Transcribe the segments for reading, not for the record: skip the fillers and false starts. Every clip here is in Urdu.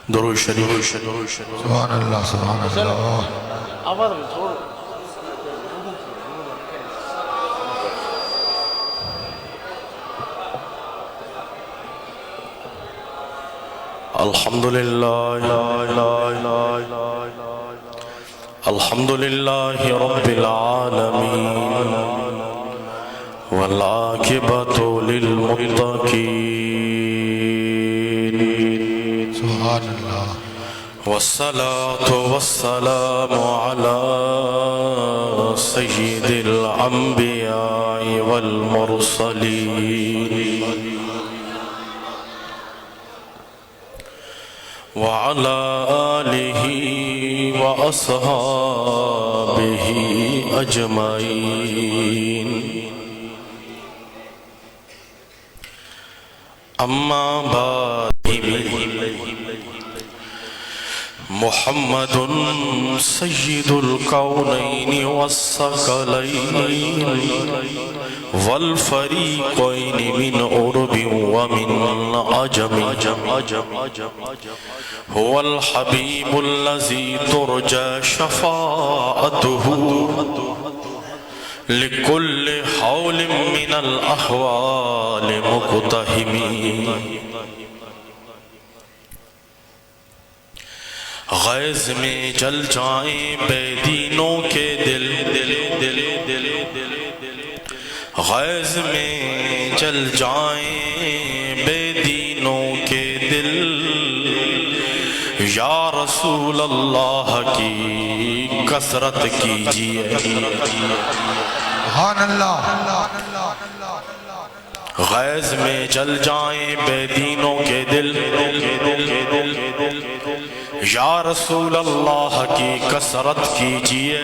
درود شریف سبحان اللہ سبحان اللہ آواز میں چھوڑ الحمد للہ رب العالمین والعاقبۃ للمتقین سبحان اللہ والصلاة والسلام على سید الانبیاء والمرسلین وعلى آلہ وأصحابہ اجمعین اما بعد محمد سید الکونین والثقلین والفریقین من عرب ومن عجم هو الحبیب الذی ترجى شفاعته لكل حول من الأحوال مقتحمين غیظ میں جل جائیں بے دینوں کے دل غیظ میں جل جائیں بے دینوں کے دل یا رسول اللہ کی کثرت کیجئے سبحان اللہ غیظ میں جل جائیں بے دینوں کے دل یا رسول اللہ کی کثرت کیجئے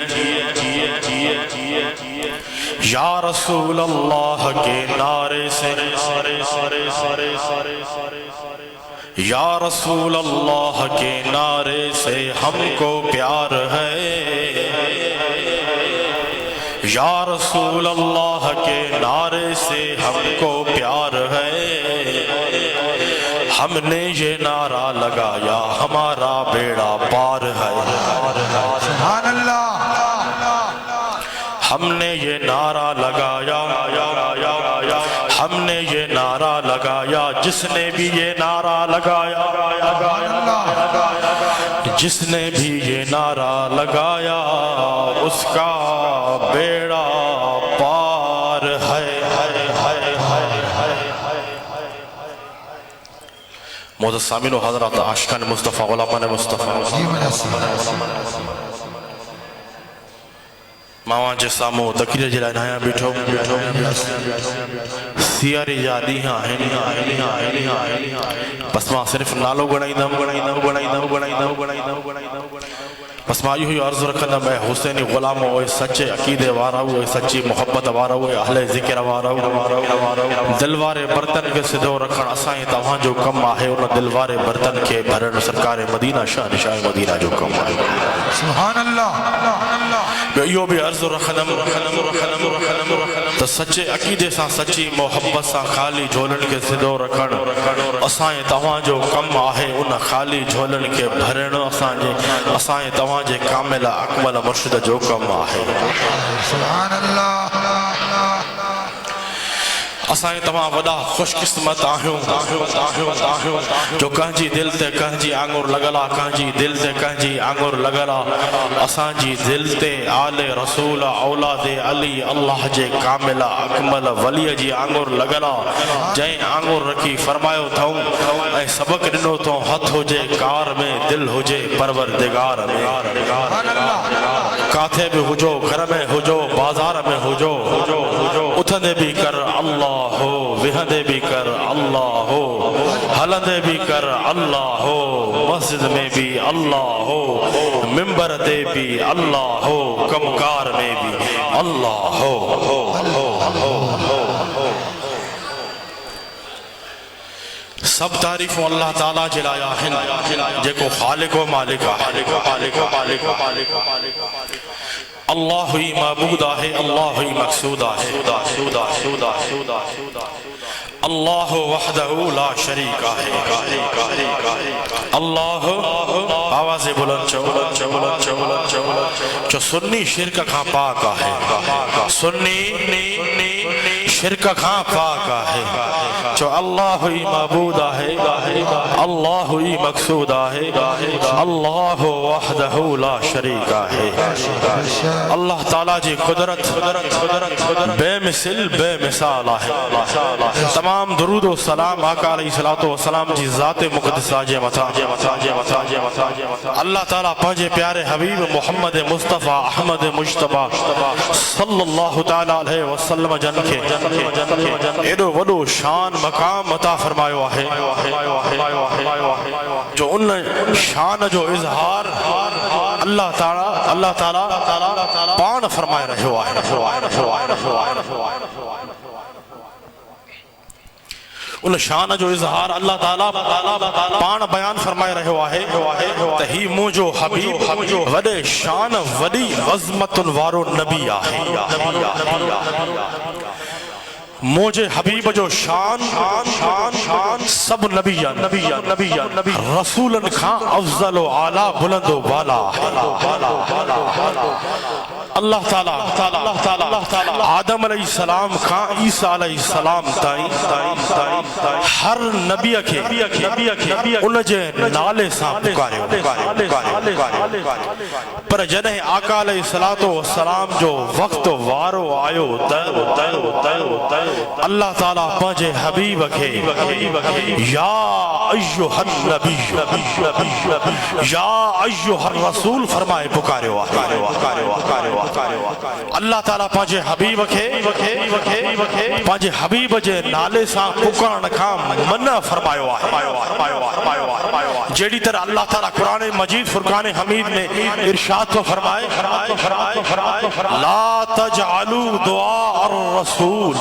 یا رسول اللہ کے نعرے سے یا رسول اللہ کے نعرے سے ہم کو پیار ہے یا رسول اللہ کے نعرے سے ہم کو پیار ہے ہم نے یہ نعرہ لگایا ہمارا بیڑا پار ہے سبحان اللہ ہم نے یہ نعرہ لگایا ہم نے یہ نعرہ لگایا جس نے بھی یہ نعرہ لگایا جس نے بھی یہ نعرہ لگایا اس کا بیڑا پار ہے معزز سامعین و حضرات عاشقان مصطفیٰ غلامان مصطفیٰ ماواں جے سامو تقریر جے لائے نہایا بیٹھو سیاری جادی ہاں بس ماں صرف نالو گنائی دم بس ماں یوں ہی عرض رکھنا میں حسینی غلام ہوئے سچے عقیدے وارا ہوئے سچی محبت وارا ہوئے اہل ذکر وارا ہوئے دلوارے برتن کے صدو رکھن اسائیں تمہاں جو کم آہے انہاں دلوارے برتن کے بھرن سرکار مدینہ شاہ نشاہ مدینہ جو کم آہے سبحان اللہ یوں بھی عرض رکھنم تو سچے عقیدے ساں سچی محبت ساں خالی جھولن کے صدو رکھن اسائیں تمہاں جو کم آہے انہاں خالی جھولن کے بھرن اسائیں تمہاں جے کامل اکمل مرشد جو کم آہے سبحان اللہ اسائیں تمہاں وڈا خوش قسمت آہیوں جو کہنجی دل تے کہنجی آنگور لگلا کہنجی دل تے کہنجی آنگور لگلا اسان جی دل تے آل رسول اولاد علی اللہ جے کامل اکمل ولی جی آنگور لگلا جائیں آنگور رکھی فرمایو تھوں اے سبق ڈنو تو ہتھ ہو جے کار میں دل ہو جے پروردگار میں کاتھے بھی ہو جو گھر میں ہو جو بازار میں ہو جو اتھندے بھی کر اللہ ہو وہندے بھی کر اللہ ہو ہلندے بھی کر اللہ ہو مسجد میں بھی اللہ ہو ممبر دے بھی اللہ ہو کمکار میں بھی اللہ ہو سب تعریفوں اللہ تعالیٰ جلایا ہیں جے کو خالق و مالک اللہ ہی معبود ہے اللہ ہی مقصود ہے اللہ وحدہ لا شریک ہے اللہ آواز بلند چو سنی شرک کھاں پاک ہے سنی شرک کھاں پاک ہے چو اللہ ہی معبود ہے اللہ ہی مقصود ہے اللہ وحدہ لا شریک ہے اللہ تعالیٰ جی قدرت بے مثل بے مثال ہے تمام درود و سلام آقا علیہ السلام جی ذات مقدسہ جے متا اللہ تعالیٰ پانچے پیارے حبیب محمد مصطفیٰ احمد مجتبہ صلی اللہ تعالیٰ علیہ وسلم جن کے ایڈو وڈو شان مقام عطا فرمایو ہے جو ان شان جو اظہار اللہ تعالیٰ پان فرمائے رہے ہوا ہے ان شان جو اظہار اللہ تعالیٰ پان بیان فرمائے رہے ہوا ہے تہی موجو حبیب وڈے شان وڈی عظمت وارو نبی آہے موجے حبیب جو شان سب نبیان رسولن کھاں افضل و اعلیٰ بلند و بالا اللہ تعالیٰ آدم علیہ السلام کھاں عیسیٰ علیہ السلام تائیں ہر نبی کے ان جے نالے ساں پکارے پر جنہیں آقا علیہ السلام جو وقت وارو آیو اللہ تعالیٰ پانچے حبیب کے یا ایوہ النبی یا ایوہ الرسول فرمائے پکارے اللہ تعالیٰ پانچے حبیب کے پانچے حبیب جے نالے ساں پکارن کھاں منع فرمائے جیڑی طرح اللہ تعالیٰ قرآن مجید فرقان حمید میں ارشاد کو فرمائے لا تجعلوا دعاء الرسول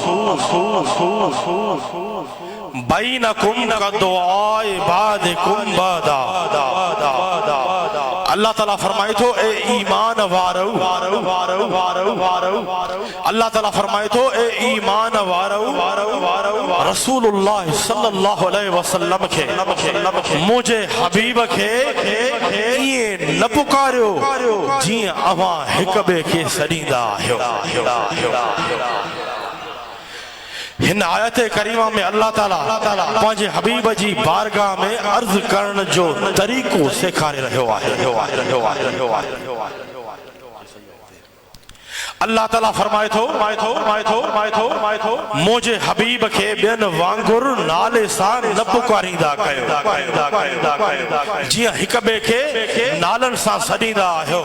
بینکم کا دعاء بعدکم بادا اللہ تعالیٰ فرمائے تو اے ایمان وارو اللہ تعالیٰ فرمائے تو اے ایمان وارو رسول اللہ صلی اللہ علیہ وسلم کے مجھے حبیب کے یہ نہ پکاریو جی اواں حکبے کے سڑیندہ ہو ہن آیت کریمہ میں اللہ تعالیٰ پانچے حبیب جی بارگاہ میں عرض کرن جو طریقوں سکھارے رہے ہوا ہے اللہ تعالیٰ فرمائے تھو موجے حبیب کے بین وانگر نالے سان نہ پکاریندا کیو جی حکبے کے نالن سان سڈیندا ہو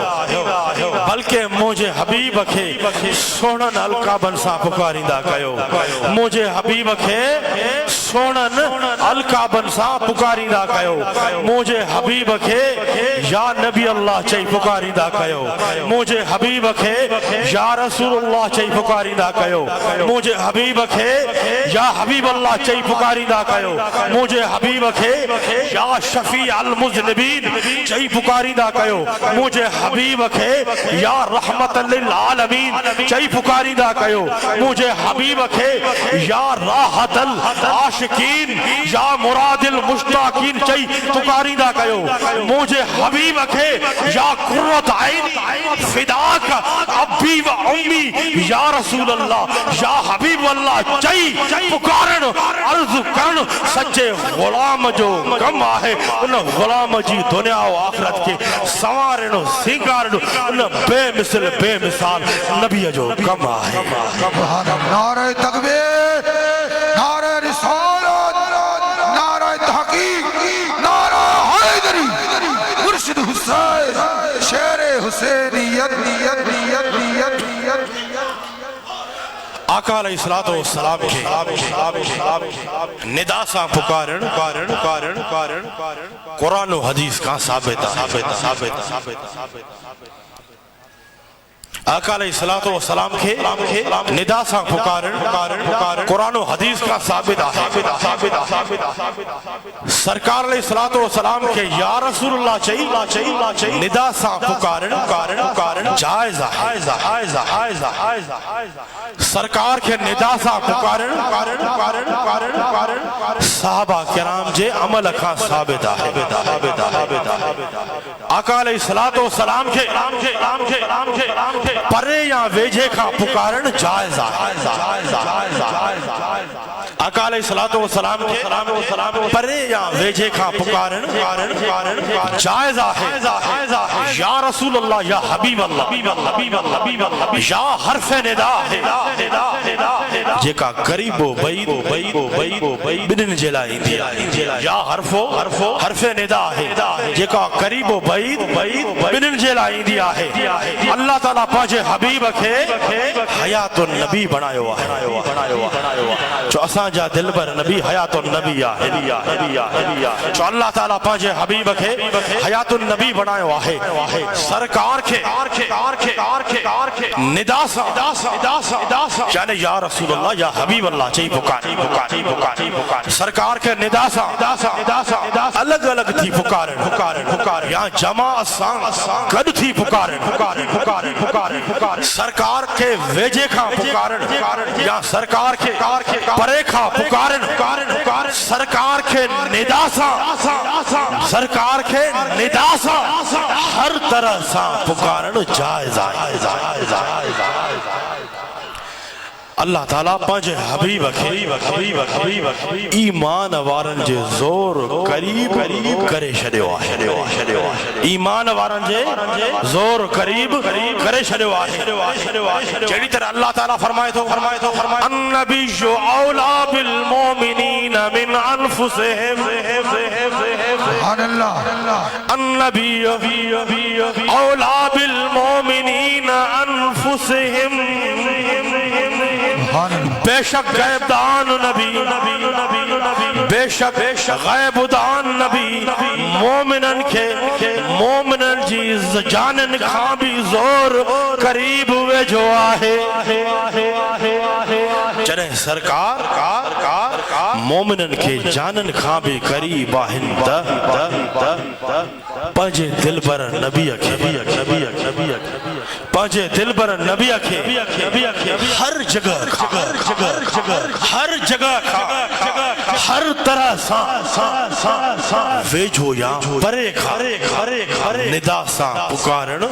بلکہ موجے حبیب کے سونن القابن سان پکاریندا کیو موجے حبیب کے سونن القابن سان پکاریندا کیو موجے حبیب کے یا نبی اللہ چاہی پکاریندا کیو موجے حبیب کے یا رسول اللہ چاہی پکاری دا کہو مجھے حبیب کے یا حبیب اللہ چاہی پکاری دا کہو مجھے حبیب کے یا شفیع المذنبین چاہی پکاری دا کہو مجھے حبیب کے یا رحمت للعالمین چاہی پکاری دا کہو مجھے حبیب کے یا راحت العاشقین یا مراد المشتاقین چاہی پکاری دا کہو مجھے حبیب کے یا قرۃ عین فداک ابی و امی یا رسول اللہ یا حبیب اللہ چاہی پکارن عرض کرن سچے غلام جو کم آئے ان غلام جی دنیا و آخرت کے سوارن و سنگارن ان بے مثل بے مثال نبی جو کم آئے نعرہ تکبیر نعرہ رسالت نعرہ تحقیق نعرہ حیدری مرشد حسین شیر حسینیت آقا علیہ السلام کے ندا سا پکارن قرآن و حدیث کا ثابت آقا علیہ الصلوۃ والسلام کے ندا سا پکارن قرآن و حدیث کا ثابت ہے سرکار علیہ الصلوۃ والسلام کے یا رسول اللہ چاہیے ندا سا پکارن جائز ہے سرکار کے ندا سا پکارن صحابہ کرام جے عمل کا ثابت ہے آقا علیہ الصلوۃ والسلام کے پرے یا ویجھے کا پکارن جائز ہے آقا علیہ الصلوۃ والسلام کے پرے یا ویجھے کا پکارن جائز ہے یا رسول اللہ یا حبیب اللہ یا حرف ندا ہے جے کا قریب و بعید بدن جلائی دیا یا حرف ندا ہے جے کا قریب و بعید بدن جلائی دیا ہے اللہ تعالیٰ پاجے حبیب کے حیات النبی بنایو ہے جو اساں جا دل بر نبی حیات النبی ہے جو اللہ تعالیٰ پاجے حبیب کے حیات النبی بنایو ہے سرکار کے ندا سا یعنی یا رسول اللہ یا حبیب اللہ چاہی پکار سرکار کے ندا سا الگ الگ تھی پکارن یا جمع اساں قد تھی پکارن سرکار کے ویجے کھا پکارن یا سرکار کے پرے کھا پکارن سرکار کے ندا سا ہر طرح سا پکارن جائز اللہ تعالیٰ پنج حبیب ایمان وارن جے زور قریب کرے شدیو ایمان وارن جے زور قریب کرے شدیو جڑی طرح اللہ تعالیٰ فرمائے تو النبی اولا بالمومنین من انفسہم سبحان اللہ النبی اولا بالمومنین انفسہم بے شک غیب دان نبی بے شک غیب دان نبی مومنن جی جانن کھا بھی زور قریب ہوئے جو آہے چنہ سرکار مومنن کے جانن کھا بھی قریب آہن پنجے دل بر نبی پنجے دل بر نبی ہر جگہ ہر طرح سا ویجھو یا پرے ندا سا پکارن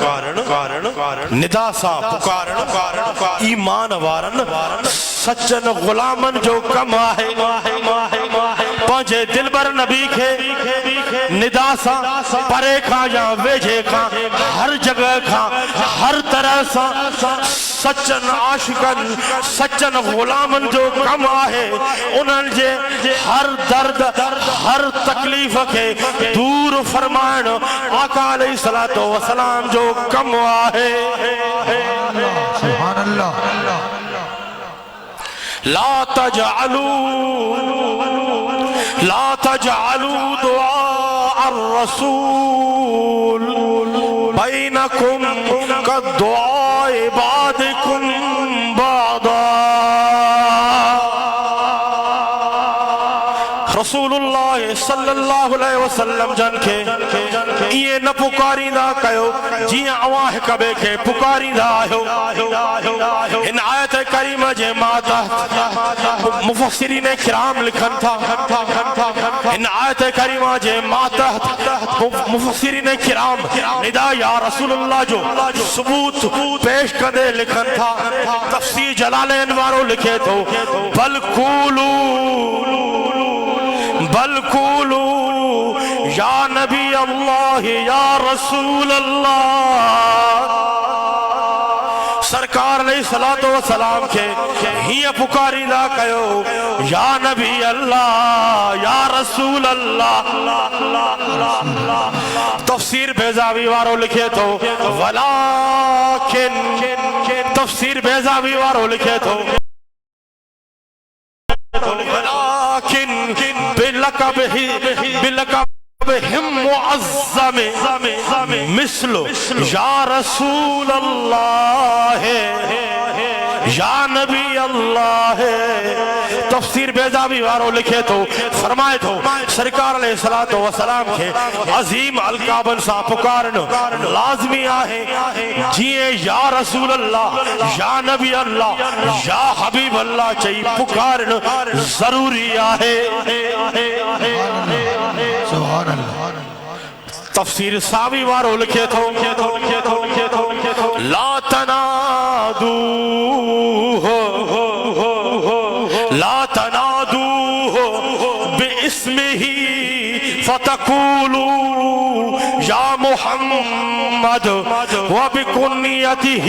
ندا سا پکارن ایمان وارن سچن غلامن جو کم آہے پنجے دل بر نبی کے ندا سا پرے کھا یا ویجھے کھا ہر جگہ کھا ہر طرح سا سچن عاشقن سچن غلامن جو کم آہے انہن جے ہر درد ہر تکلیف کے دور فرمائن آقا علیہ الصلوۃ والسلام جو کم آہے سبحان اللہ لا تجعلوا دعاء الرسول بینکم کدعاء عبادکم بعضا رسول اللہ صلی اللہ علیہ وسلم جن کے یہ نہ پکاری دا کہو جی آواہ کبے کے پکاری دا آہو ان آیت کریمہ جے ماتا مفسرین کرام لکھن تھا ان آیت کریمہ جے ماتا مفسرین کرام ندا یا رسول اللہ جو ثبوت پیش کردے لکھن تھا تفسیر جلال انوارو لکھے تو بل قولو یا نبی اللہ یا رسول اللہ سرکار علیہ الصلوۃ والسلام کے ہی پکاری دا کہو یا نبی اللہ یا رسول اللہ تفسیر بیضاوی وارو لکھے تو ولیکن تفسیر بیضاوی وارو لکھے تو ولیکن بلقب بهم معظم مثل یا رسول اللہ یا نبی اللہ. تفسیر بیضاوی وارو لکھے تو فرمائے تو سرکار علیہ السلام کے عظیم القابن سا پکارن لازمی آئے جیئے یا رسول اللہ یا نبی اللہ یا حبیب اللہ چاہی پکارن ضروری آئے. سبحان اللہ. تفسیر ساوی وارو لکھے تو لا تنادوه باسمه فتقولوا یا محمد وبکنیته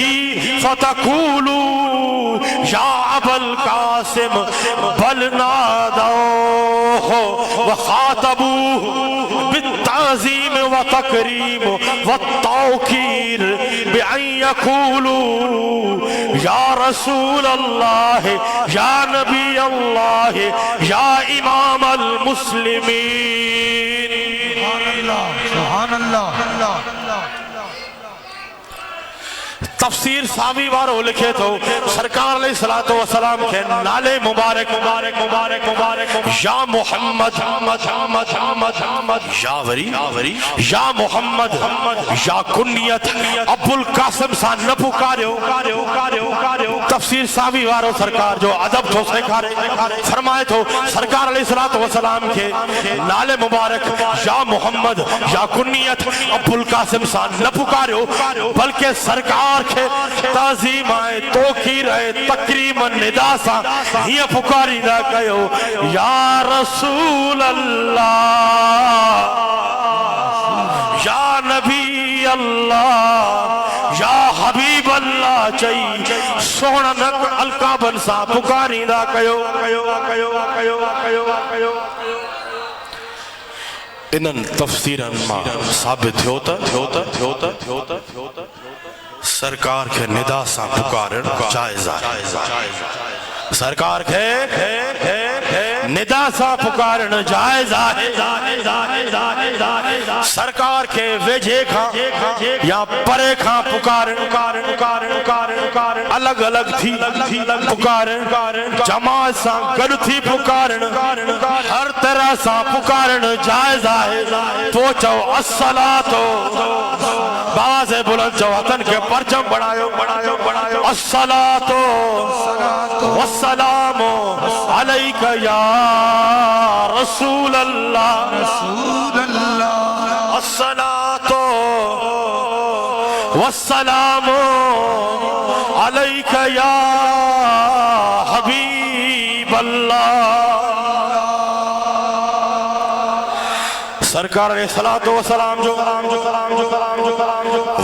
فتقولوا یا ابا القاسم بل نادوه وخاطبوه بالتعظیم وتکریم والتوقیر بأن يقولوا یا رسول اللہ یا نبی اللہ یا امام المسلمین. سبحان اللہ. تفسیر ساوی وارو لکھے تو سرکار علیہ السلام کے نالے مبارک یا محمد یا وری یا محمد یا کنیت ابو القاسم سا نہ پکاریو. تفسیر ساوی وارو سرکار جو ادب تو سکھارے فرمائے تو سرکار علیہ السلام کے نالے مبارک یا محمد یا کنیت ابو القاسم سا نہ پکاریو بلکہ سرکار کے تعظیم آئے توقیر آئے تکریم ندا سا ہی پکاری نہ کہو یا رسول اللہ یا نبی اللہ یا حبیب اللہ چاہی سونا نک القابن سا پکاری نہ کہو. انن تفسیرن ما ثابت ہوتا سرکار کے ندا سا پکارن جائز ہے. سرکار کے ندا سا پکارن جائز ہے. سرکار کے ویجے کھاں یا پرے کھاں پکارن الگ الگ تھی پکارن جماعت سا گڑ تھی پکارن ہر طرح سا پکارن جائز ہے. تو چو الصلاة باز بلند چو وطن کے پرچم بڑھائیو الصلاة والسلام علیک یا رسول اللہ الصلاة والسلام علیک یا حبیب اللہ. سرکار علیہ السلام جو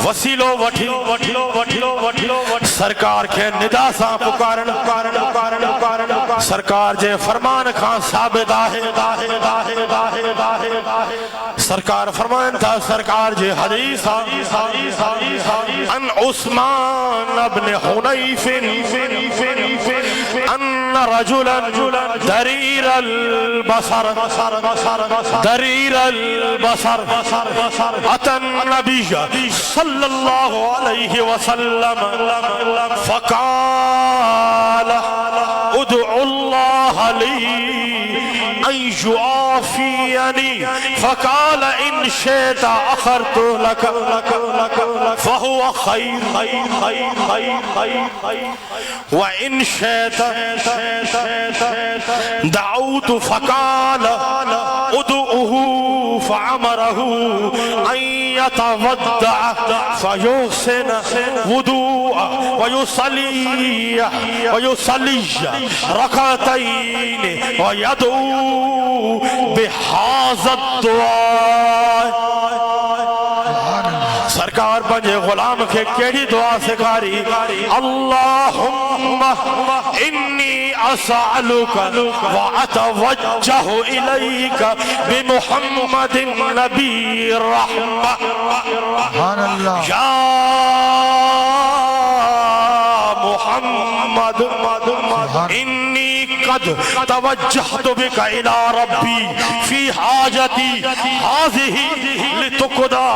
وسیلو وٹھلو سرکار کے ندا سا پکارن سرکار جے فرمان کھان ثابت آہے. سرکار فرمان تھا سرکار جے حدیث ان عثمان ابن حنیف ان رجلا دریر البصر اتى النبي صلى الله عليه وسلم فقال ادعو الله لي أن يعافيني فقال إن شئت أخرت لك فهو خير وإن شئت دعوت فقال ادعوه فعمره أن يتودع فيحسن وضوءه ويصلي ركعتين ويدعو بهذا الدعاء. سرکار پنجے غلام کے کیڑی دعا سکھاری اللہم انی اسألک واتوجہ الیک بمحمد نبی الرحمہ یا محمد انی قد توجہت بک الى ربی فی حاجتی هذه لتقضى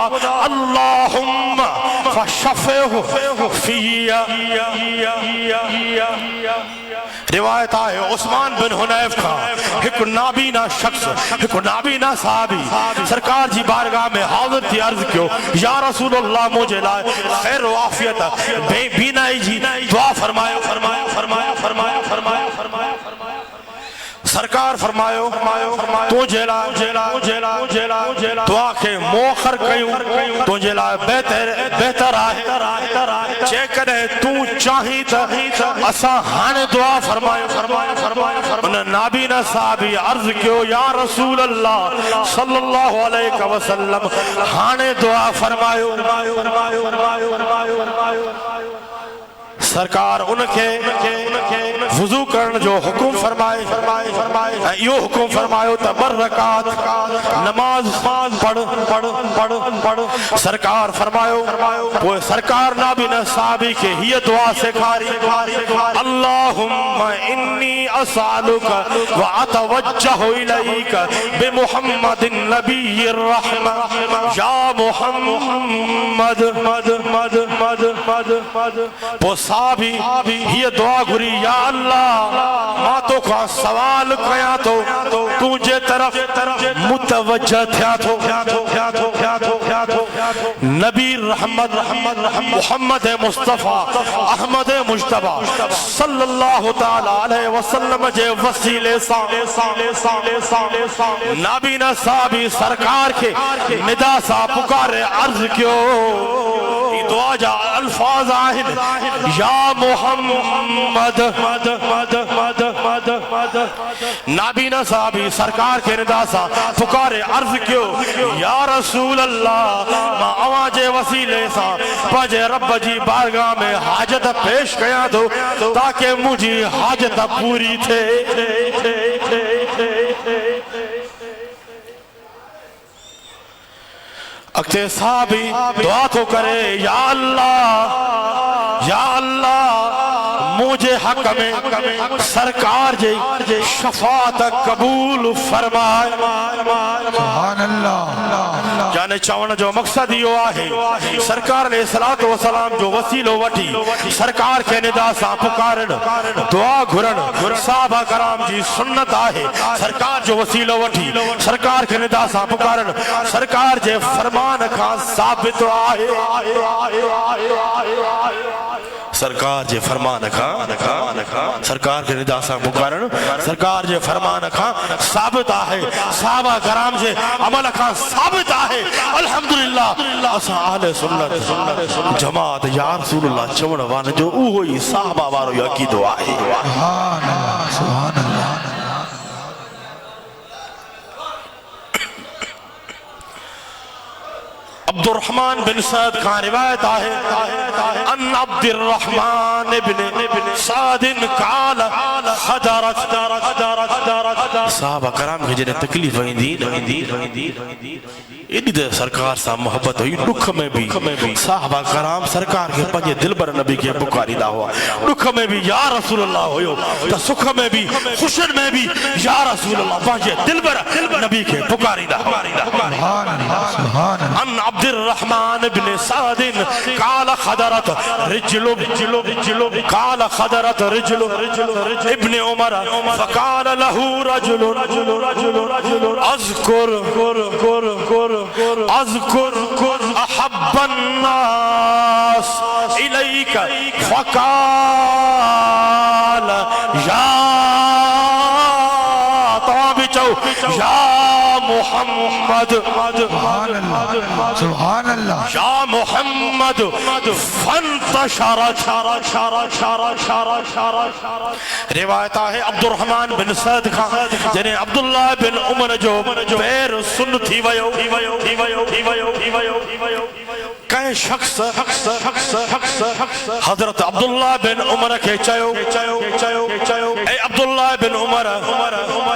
اللہم فشفہ فی. روایت ہے عثمان بن حنیف کا ایک نابینا شخص، ایک نابینا صحابی سرکار جی بارگاہ میں حاضر تھی، عرض کیوں یا رسول اللہ مجھے لائے خیر و عافیت بے بینائی جی دعا فرمائے. سرکار فرمایو تو جیلا دعا کے موخر کیوں تو جیلا بہتر آئے چیکنے تو چاہی تا اسا ہانے دعا فرمایو. انہیں نابینا صحابی عرض کیوں یا رسول اللہ صلی اللہ علیہ وسلم ہانے دعا فرمایو. سرکار ان کے وضو کرن جو حکم فرمائے یہ حکم فرمائے تبر رکعت نماز پڑھ. سرکار فرمائے وہ سرکار نابینا صحابی کے ہی دعا سکھاری اللہم انی اسالک واتوجہ الیک بمحمد النبی الرحمہ یا محمد. وہ صحابی یہ دعا گری یا اللہ ماں تو کا سوال کیا تو تجھے طرف متوجہ تھیا تو نبی رحمت محمد مصطفیٰ احمد مجتبہ صلی اللہ تعالی علیہ وسلم جے وسیلے نابینا صحابی سرکار کے ندا سا پکارے عرض کیوں دعا جا الفاظ آہن یا محمد. نابینا صحابی سرکار کے ندا سا پکارے عرض کیوں یا رسول اللہ ما آواز وسیلے سا پجے رب جی بارگاہ میں حاجت پیش کیا دو تاکہ مجھے حاجت پوری تھے. اکتے صحابی دعا تو کرے یا اللہ مجھے حق میں سرکار جی شفاعت قبول فرمائے. سبحان اللہ. جانے چاونا جو مقصد ہی ہوا ہے سرکار علیہ السلام جو وسیلو وٹی سرکار کے ندا سا پکارن دعا گھرن صحابہ کرام جی سنت آئے سرکار جو وسیلو وٹی سرکار کے ندا سا پکارن سرکار جے فرمان کھا ثابت آئے. سرکار جے فرمان کھا سرکار کے ندا سا پکارن سرکار جے فرمان کھا ثابت آئے صحابہ کرام جے عمل کھا ثابت آئے. الحمدللہ اسا اہل سنت جماعت یا رسول اللہ چون وان جو اوہی صحابہ وارو یقیدو آئے. سبحان اللہ. سبحان اللہ. عبد الرحمن بن سعد کا روایت ہے ان عبد الرحمن بن سعد قال حضرت صحابہ کرام کے جنہیں تکلیف ہوئی ایڈی دے سرکار سا محبت ہوئی دکھ میں بھی صحابہ کرام سرکار کے پنجے دل بر نبی کے پکاری دا ہوا دکھ میں بھی یا رسول اللہ ہوئے تا سکھ میں بھی خوشن میں بھی یا رسول اللہ پنجے دل بر نبی کے پکاری دا ہوا. سبحان اللہ. سبحان اللہ. ان عبد الرحمن بن سعد قال خضرت رجل قال خضرت رجل ابن عمر فقال له رجل اذكر احب الناس اليك فقال يا محمد. سبحان اللہ. یا محمد فانتشرت. روایت ہے عبد الرحمن بن سعد کا جنہیں عبداللہ بن عمر جو پیر سن تھی ویو کہیں شخص حضرت عبداللہ بن عمر کے چاہو اے عبداللہ بن عمر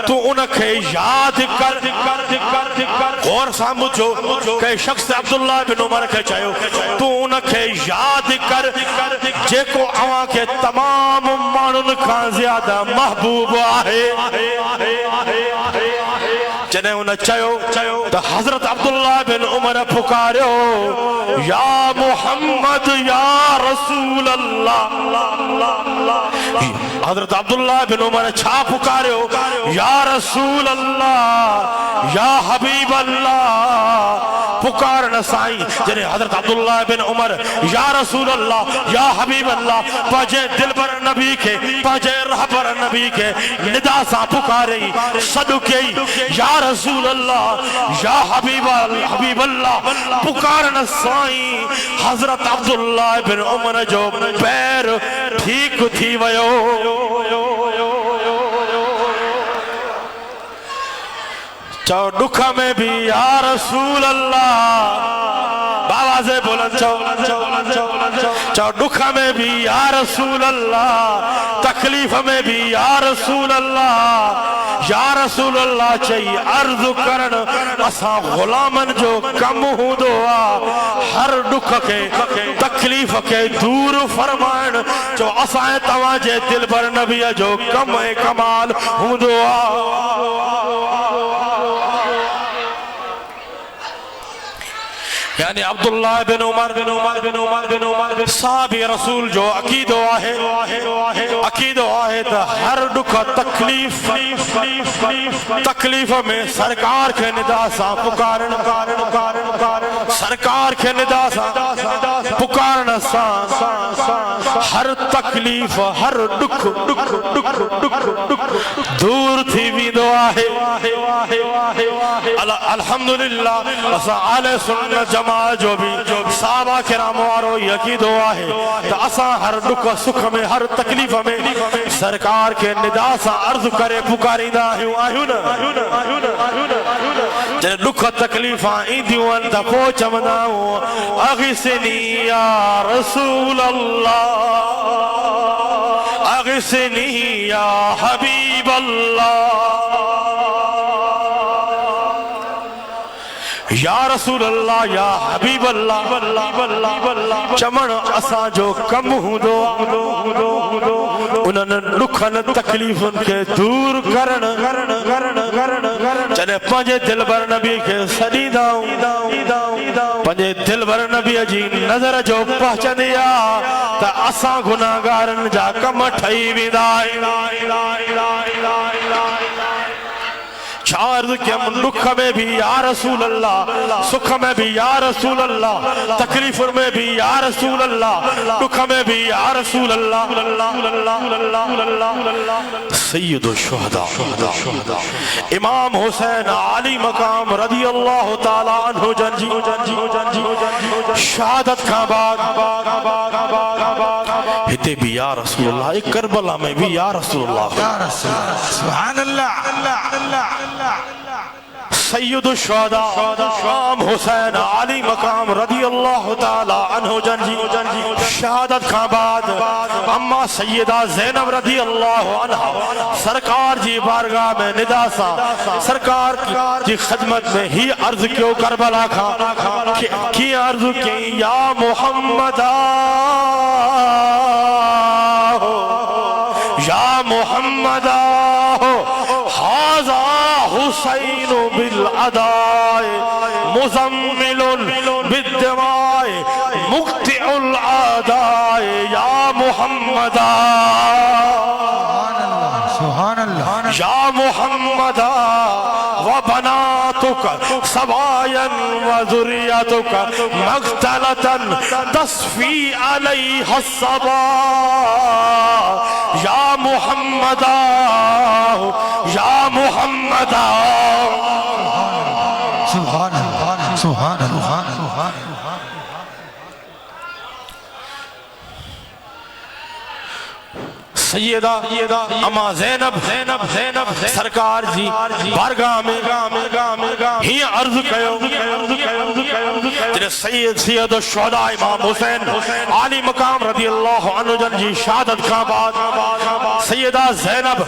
تو انکھے یاد کر غور سامجھو کہ شخص عبداللہ بن عمر کے چاہیو تو انکھے یاد کر جے کو عوام کے تمام مانن کا زیادہ محبوب آئے جنہیں انہیں چاہیو تو حضرت عبداللہ بن عمر پکاریو یا محمد یا رسول اللہ حضرت عبداللہ بن عمر چھا پکاریو یا رسول اللہ یا حبیب اللہ پکارنا سائیں جنہیں حضرت عبداللہ بن عمر یا رسول اللہ یا حبیب اللہ پاجے دل بر نبی کے پاجے رہ بر نبی کے ندا سا پکارئی صدقی یا رسول اللہ یا حبیب اللہ پکارنا سائیں حضرت عبداللہ بن عمر جو پیر ٹھیک تھی ویو چاو دکھا میں بھی یا رسول اللہ بابا سے بولن چاو دکھا میں بھی یا رسول اللہ تکلیف میں بھی یا رسول اللہ چاہیے عرض کرن اسا غلامن جو کم ہوں دعا ہر دکھ کے تکلیف کے دور فرمائن جو اسا تواجے دل بر نبی جو کم کمال ہوں دعا یعنی عبداللہ بن عمر صحابی رسول جو عقیدو آئے تا ہر دکھا تکلیف میں سرکار کے ندا سا پکارن سرکار کے ندا سا پکارن سا ہر تکلیف ہر دکھ دور تھی بھی دعا ہے الحمدللہ اسا آل سنت جماعت جو بھی صحابہ کرام وارو یکی دعا ہے تو اسا ہر دکھ سکھ میں ہر تکلیف میں سرکار کے ندا سا عرض کرے پکاری دا آئیو نا جن دکھ تکلیف آئیں دیو انتا پوچھ مناؤ اغسنی یا رسول اللہ اغسنی یا حبیب اللہ یا رسول اللہ یا حبیب اللہ چمن اسا جو کم ہوں دو انہوں نے لکھن تکلیفن کے دور کرن چلے پنجے دل بر نبی کے صدی داؤں پنجے دل بر نبی جی نظر جو پہچن دیا تا اسا گناہگارن جا کم ٹھائی بھی دائی چارد کے من دکھ میں بھی یا رسول اللہ سکھ میں بھی یا رسول اللہ تکلیف میں بھی یا رسول اللہ دکھ میں بھی یا رسول اللہ سید الشہداء امام حسین علی مقام رضی اللہ تعالی عنہ جنجی شہادت کا بعد ہتے بھی یا رسول اللہ ایک کربلا میں بھی یا رسول اللہ سبحان اللہ سید الشہداء امام حسین علی مقام رضی اللہ تعالی عنہ جنجی شہادت کا بعد اما سیدہ زینب رضی اللہ عنہ سرکار جی بارگاہ میں ندا سا سرکار جی خدمت میں ہی عرض کیوں کربلا کھا کی عرض کی یا محمد یا محمد حاضا حسین بالعداء مزمل بالدماء مقتع العداء یا محمد سبحان اللہ یا محمد وبناتك سبايا وذريتك مقتلة تصفي عليها الصبا يا محمد يا محمد سبحان اللہ سبحان اللہ سیدہ اما زینب سرکار جی بارگاہ میں ہی عرض کیو جنہیں سید الشہداء امام حسین عالی مقام رضی اللہ عنہ جن جی شہادت کا بعد سیدہ زینب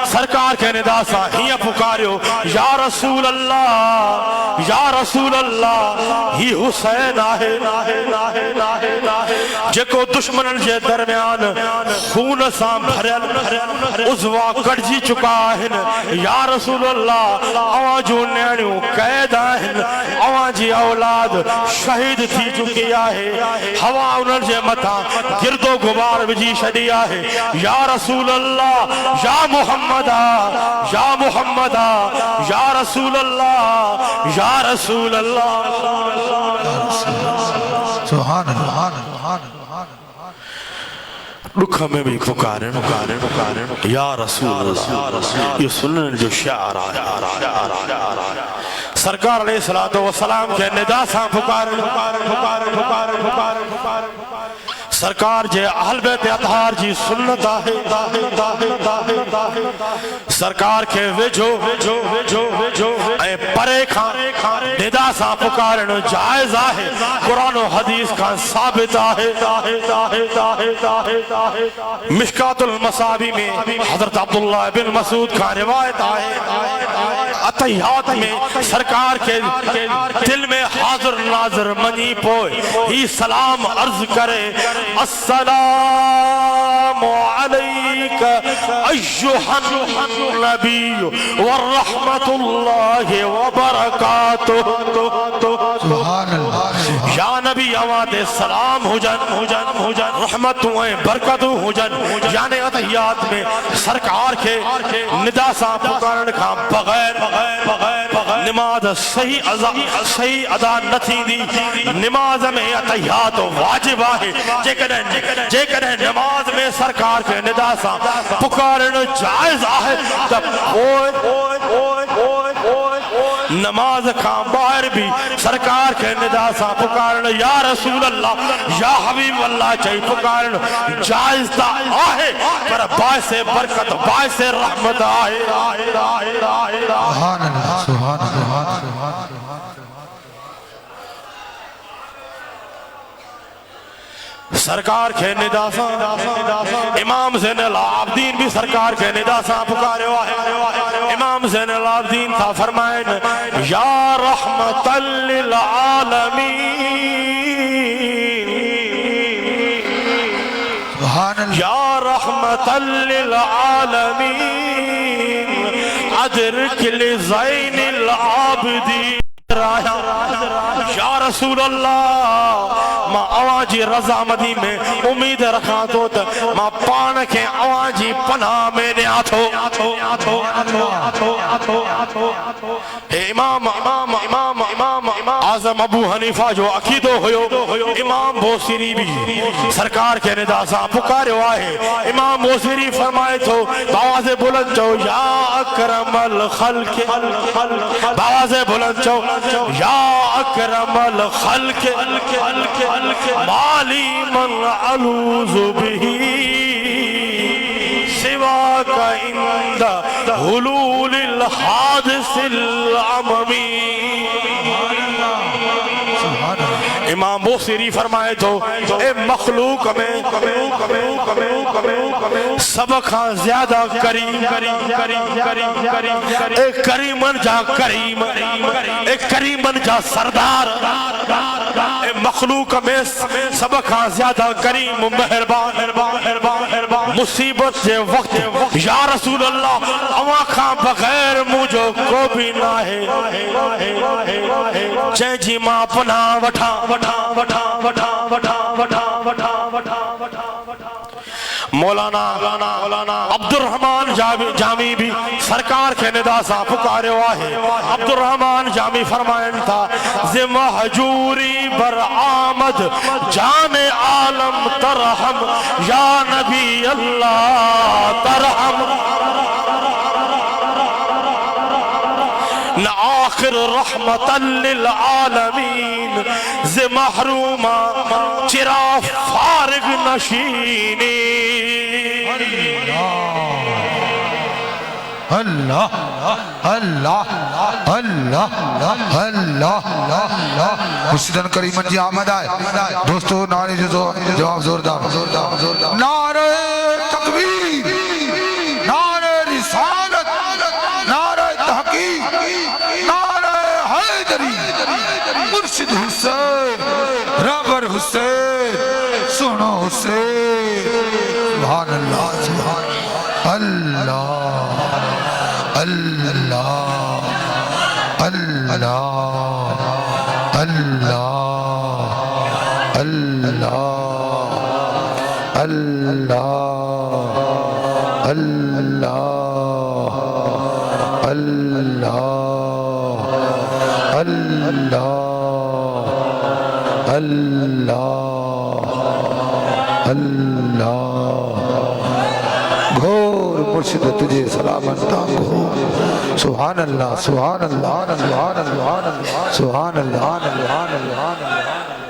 سرکار کے ندا سا ہی پکاریو یا رسول اللہ یا رسول اللہ ہی حسین آہے جکو دشمنن جے درمیان خون سام بھرل عضوا کڑجی چکا ہے یا رسول اللہ اوان جو نیانیوں قید آہن اوان جی اولاد شہید تھی چکی آہے ہوا انہن جے متھا گرد و غبار بجی شدی آہے یا رسول اللہ یا محمد یا محمد یا رسول اللہ یا رسول اللہ سبحان اللہ رکھا میں بھی پکاریں یا رسول اللہ یہ سنن جو شعر آیا سرکار علیہ السلام کے ندا سا پکاریں سرکار جے اہل بیت اطہار جی سنت آہے سرکار کے ویجو اے پرے کھان ندا سا پکارن جائز آہے قرآن و حدیث کا ثابت آہے مشکات المصابی میں حضرت عبداللہ بن مسعود کا روایت آہے عطیات میں سرکار کے دل میں حاضر ناظر منی پوئے ہی سلام عرض کرے السلام علیک ایہا النبی ورحمت اللہ وبرکاتہ سبحان اللہ یا نبی آوات سلام ہوجن رحمت ہوئے برکت ہوجن یعنی عطیات میں سرکار کے ندا سا پکارن کا بغیر نماز صحیح ادا نہ تھی دی نماز میں عطیات واجب آہے جے کرے نماز میں سرکار کے ندا سا پکارن جائز آہے تب نماز کا باہر بھی سرکار کے ندا سا پکارن یا رسول اللہ یا حبیب اللہ چاہی پکارن جائز تا آہے پر باعث برکت باعث رحمت آہے سبحان اللہ سبحان اللہ سرکار کے ندا سا امام زین العابدین بھی سرکار کے ندا سا پکارے ہوئے امام زین العابدین تھا فرمائن یا رحمت للعالمین یا رحمت للعالمین ادرک لزین العابدین یا رسول اللہ ماں آواجی رضا مدی میں امید رکھا تو ماں پان کے آواجی پناہ میں نے امام اعظم ابو حنیفہ جو عقیدو ہوئے امام بوسری بھی سرکار کے ندا سا پکارے ہوئے امام بوسری فرمائے تو باواز بلند جو یا اکرم الخلق باواز بلند جو یا اکرم الخلق مالی من علوذ بہی سوا کا اند حلول الحادث العممی امام بوسری فرمائے تو اے مخلوق میں سب کھاں زیادہ کریم اے کریمن جا کریم اے کریمن جا سردار اے مخلوق میں سب کھاں زیادہ کریم مہربان مصیبت سے وقت یا رسول اللہ اما کھاں بغیر مجھو کو بھی نہ ہے چہ جی ماں پناہ وٹھا مولانا عبد الرحمن جامی بھی سرکار کے ندا سا پکارے واہے عبد الرحمن جامی فرمائن تھا زم حجوری بر آمد جان عالم ترحم یا نبی اللہ ترحم آخر رحمت للعالمین ز محرومہ چرا فارغ نشینی اللہ اللہ اللہ اللہ اللہ مرشدن کریم جی آمد آئے دوستو نعرے جواب زوردار نعرہ تکبیر نعرہ رسالت نعرہ تحقیق نعرہ حیدری مرشد حسین رابر حسین سنو حسین سبحان اللہ سبحان اللہ اللہ اللہ اللہ اللہ اللہ اللہ اللہ اللہ اللہ اللہ گھور مرشد تجھے سلامت ہو سبحان اللہ سبحان اللہ سبحان اللہ سبحان اللہ سبحان اللہ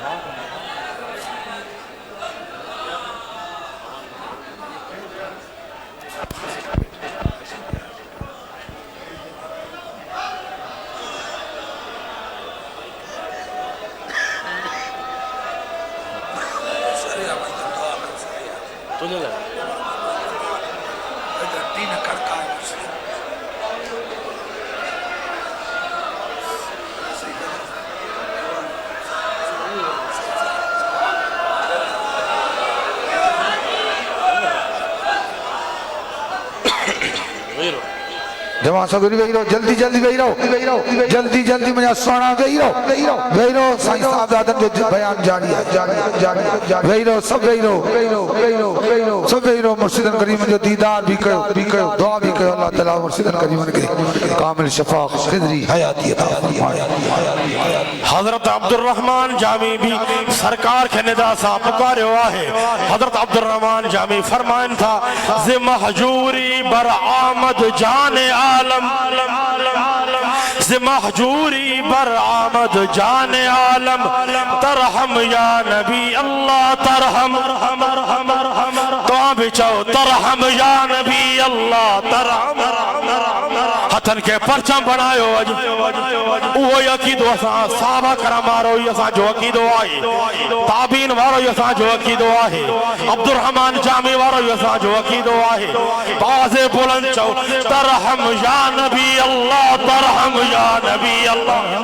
جوان سگری وہی رہو جلدی جلدی وہی رہو جلدی جلدی مجھے سونا وہی رہو سائنس صاحب دادن جو بیان جاری ہے وہی رہو سب وہی رہو سب وہی رہو مرشدن کریم جو دیدار بھی کرو دعا بھی کرو اللہ تعالیٰ مرشدن کریم کے کامل شفا خضری حیاتی حضرت عبد الرحمن جامی بھی سرکار کے ندا سا پکارے ہوا ہے حضرت عبد الرحمن جامی فرمائن تھا زِ محجوری بر آمد جان عالم زِ محجوری بر آمد جان عالم ترحم یا نبی اللہ ترحم تو بچاؤ ترحم یا نبی اللہ ترحم ہتھن کے پرچم بنائیو وہ یقیدو اساں صحابہ کرام آرہو یساں جو عقیدو آئے تابین وارو یساں جو عقیدو آئے عبد الرحمن جامی وارو یساں جو عقیدو آئے باز بلند چو ترحم یا نبی اللہ ترحم یا نبی اللہ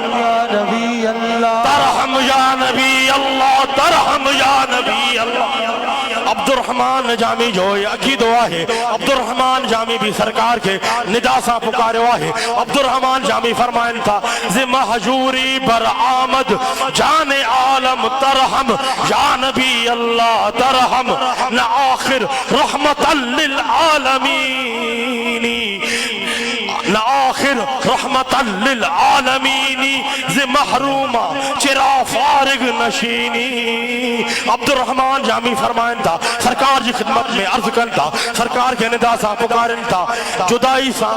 ترحم یا نبی اللہ ترحم یا نبی اللہ عبد الرحمن جامی جو عقیدو آئے عبد الرحمن جامی بھی سرکار کے ندا سا پکارے ہے عبد الرحمن جامی فرمائن تھا زِ محجوری بر آمد جان عالم ترحم یا نبی اللہ ترحم نہ آخر رحمت للعالمین نہ آخر رحمت للعالمین زِ محرومہ چرا فارغ نشینی عبد الرحمن جامی فرمائن تھا سرکار جی خدمت میں عرض کرتا سرکار کے ندا سا پکارن تھا جدائی سا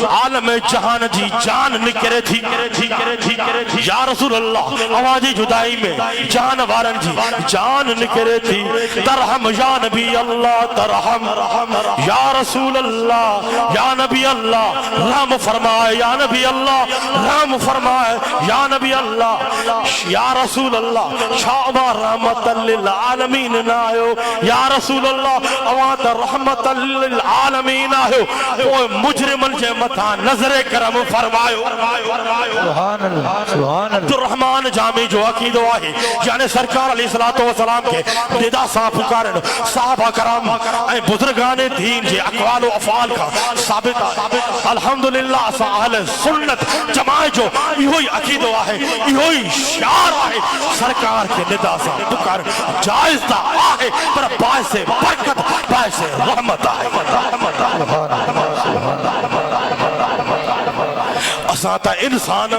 عالم جہان جی جان نکرے تھی یا رسول اللہ آوازی جدائی میں جان وارن جی جان نکرے تھی ترحم یا نبی اللہ ترحم یا رسول اللہ یا نبی اللہ رحم فرمائے یا نبی اللہ رحم فرمائے یا نبی اللہ یا رسول اللہ شعبہ رحمت للعالمین نائیو یا رسول اللہ اوات رحمت للعالمین آئیو وہ مجرمن جے متھا نظر کرم فرمائیو سبحان اللہ عبد الرحمن جامی جو عقیدو آئے یعنی سرکار علیہ السلام کے ندا سا پکارن صحابہ کرام بزرگان دین جے اقوال و افعال کا ثابت الحمدللہ اسا اہل سنت جماعت جو یہی عقیدو آئے یہی شعار آئے سرکار کے ندا سا پکارن جائز دا آئے پر باعث برکت باعث رحمت آئے اساتا انسان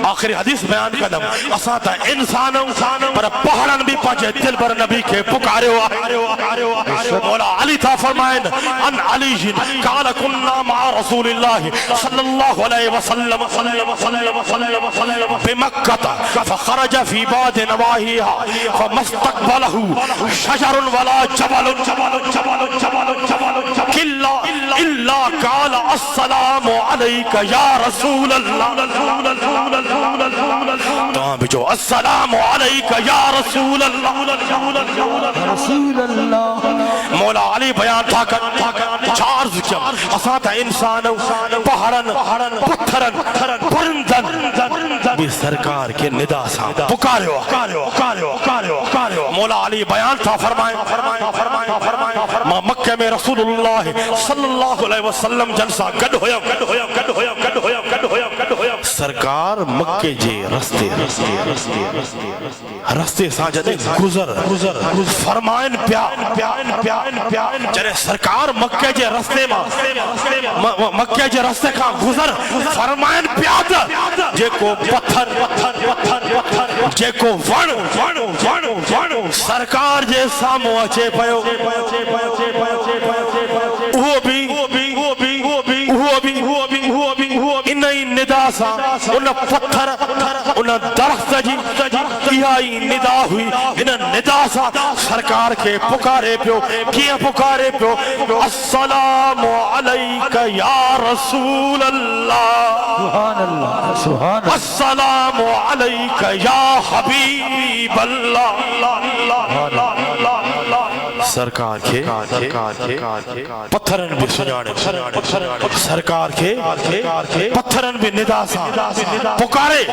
آخری حدیث بیان قدم اساتا انسان پر پہاڑن بھی پانچے دل بر نبی کے پکارے ہوا مولا علی تھا فرمائن ان علی جن قال کننا مع رسول اللہ صلی اللہ علیہ وسلم بمکہ فخرج فی بعد نواہیها فمستقبله شجر ولا جبل الا قال السلام علیک یا رسول اللہ تمام بچو السلام علیک یا رسول اللہ مولا علی بیان تھا کر چار ذکر اساتا انسان پہاڑن پتھرن پرندن بھی سرکار کے ندا سا پکارے ہوا مولا علی بیان تھا فرمائے مکہ میں رسول اللہ صلی اللہ علیہ وسلم جلسہ گڈ ہویا سرکار مکے جے رستے سا جدے گزر فرمائن پیا جرے سرکار مکے جے رستے مکے جے رستے کا گزر فرمائن پیا جے کو پتھر جے کو ون سرکار جے سامو اچے پیو انہی ندا سا ان پتھر ان درخت جی یہی ندا ہوئی ان ندا سا سرکار کے پکارے پیو کیا پکارے پیو السلام علیک یا رسول اللہ السلام علیک یا حبیب اللہ سرکار کے پتھرن بھی سنانے سرکار کے پتھرن بھی ندا سا پکارے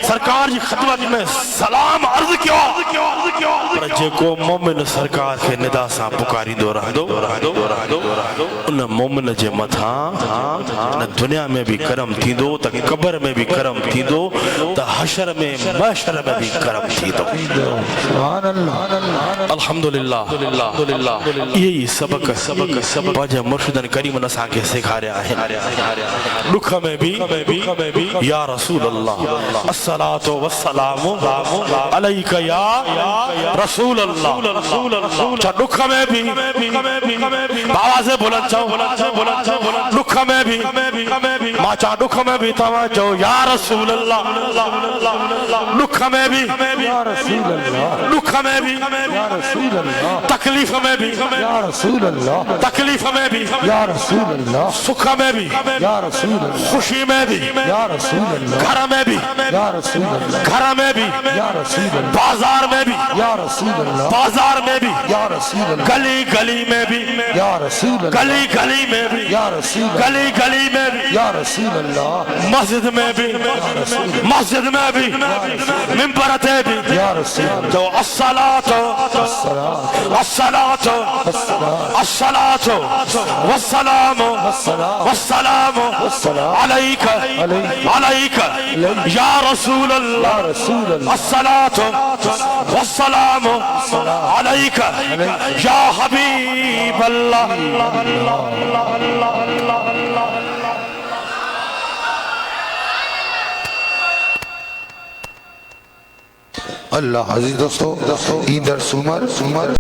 سرکار جی خدمت میں سلام عرض کیوں پر جے کو مومن سرکار کے ندا سا پکاری دو رہا دو ان مومن جے متھا دنیا میں بھی کرم تھی دو تا قبر میں بھی کرم تھی دو تا حشر میں محشر میں بھی کرم تھی دو الحمدللہ یہی سبق باجہ مرشدن کریم نسا کے سکھا رہا ہے لکھا میں بھی یا رسول اللہ الصلاة والسلام علیکہ یا رسول اللہ چاہ لکھا میں بھی آوازیں بلند چاہو لکھا میں بھی ماں چاہ لکھا میں بھی توجہ یا رسول اللہ لکھا میں بھی لکھا میں بھی تکلیف میں بھی یا رسول اللہ تکلیف میں بھی یا رسول اللہ سکھ میں بھی یا رسول اللہ خوشی میں بھی یا رسول اللہ گھر میں بھی یا رسول اللہ گھر میں بھی یا رسول اللہ بازار میں بھی یا رسول اللہ بازار میں بھی یا رسول اللہ گلی گلی میں بھی یا رسول اللہ گلی گلی میں بھی یا رسول اللہ گلی گلی میں بھی یا رسول اللہ مسجد میں بھی مسجد میں بھی منبرتے بھی یا رسول اللہ جو الصلاة والسلام علیک یا رسول اللہ الصلاة والسلام علیک یا حبیب اللہ اللہ عزیز دوستو ایندر سومر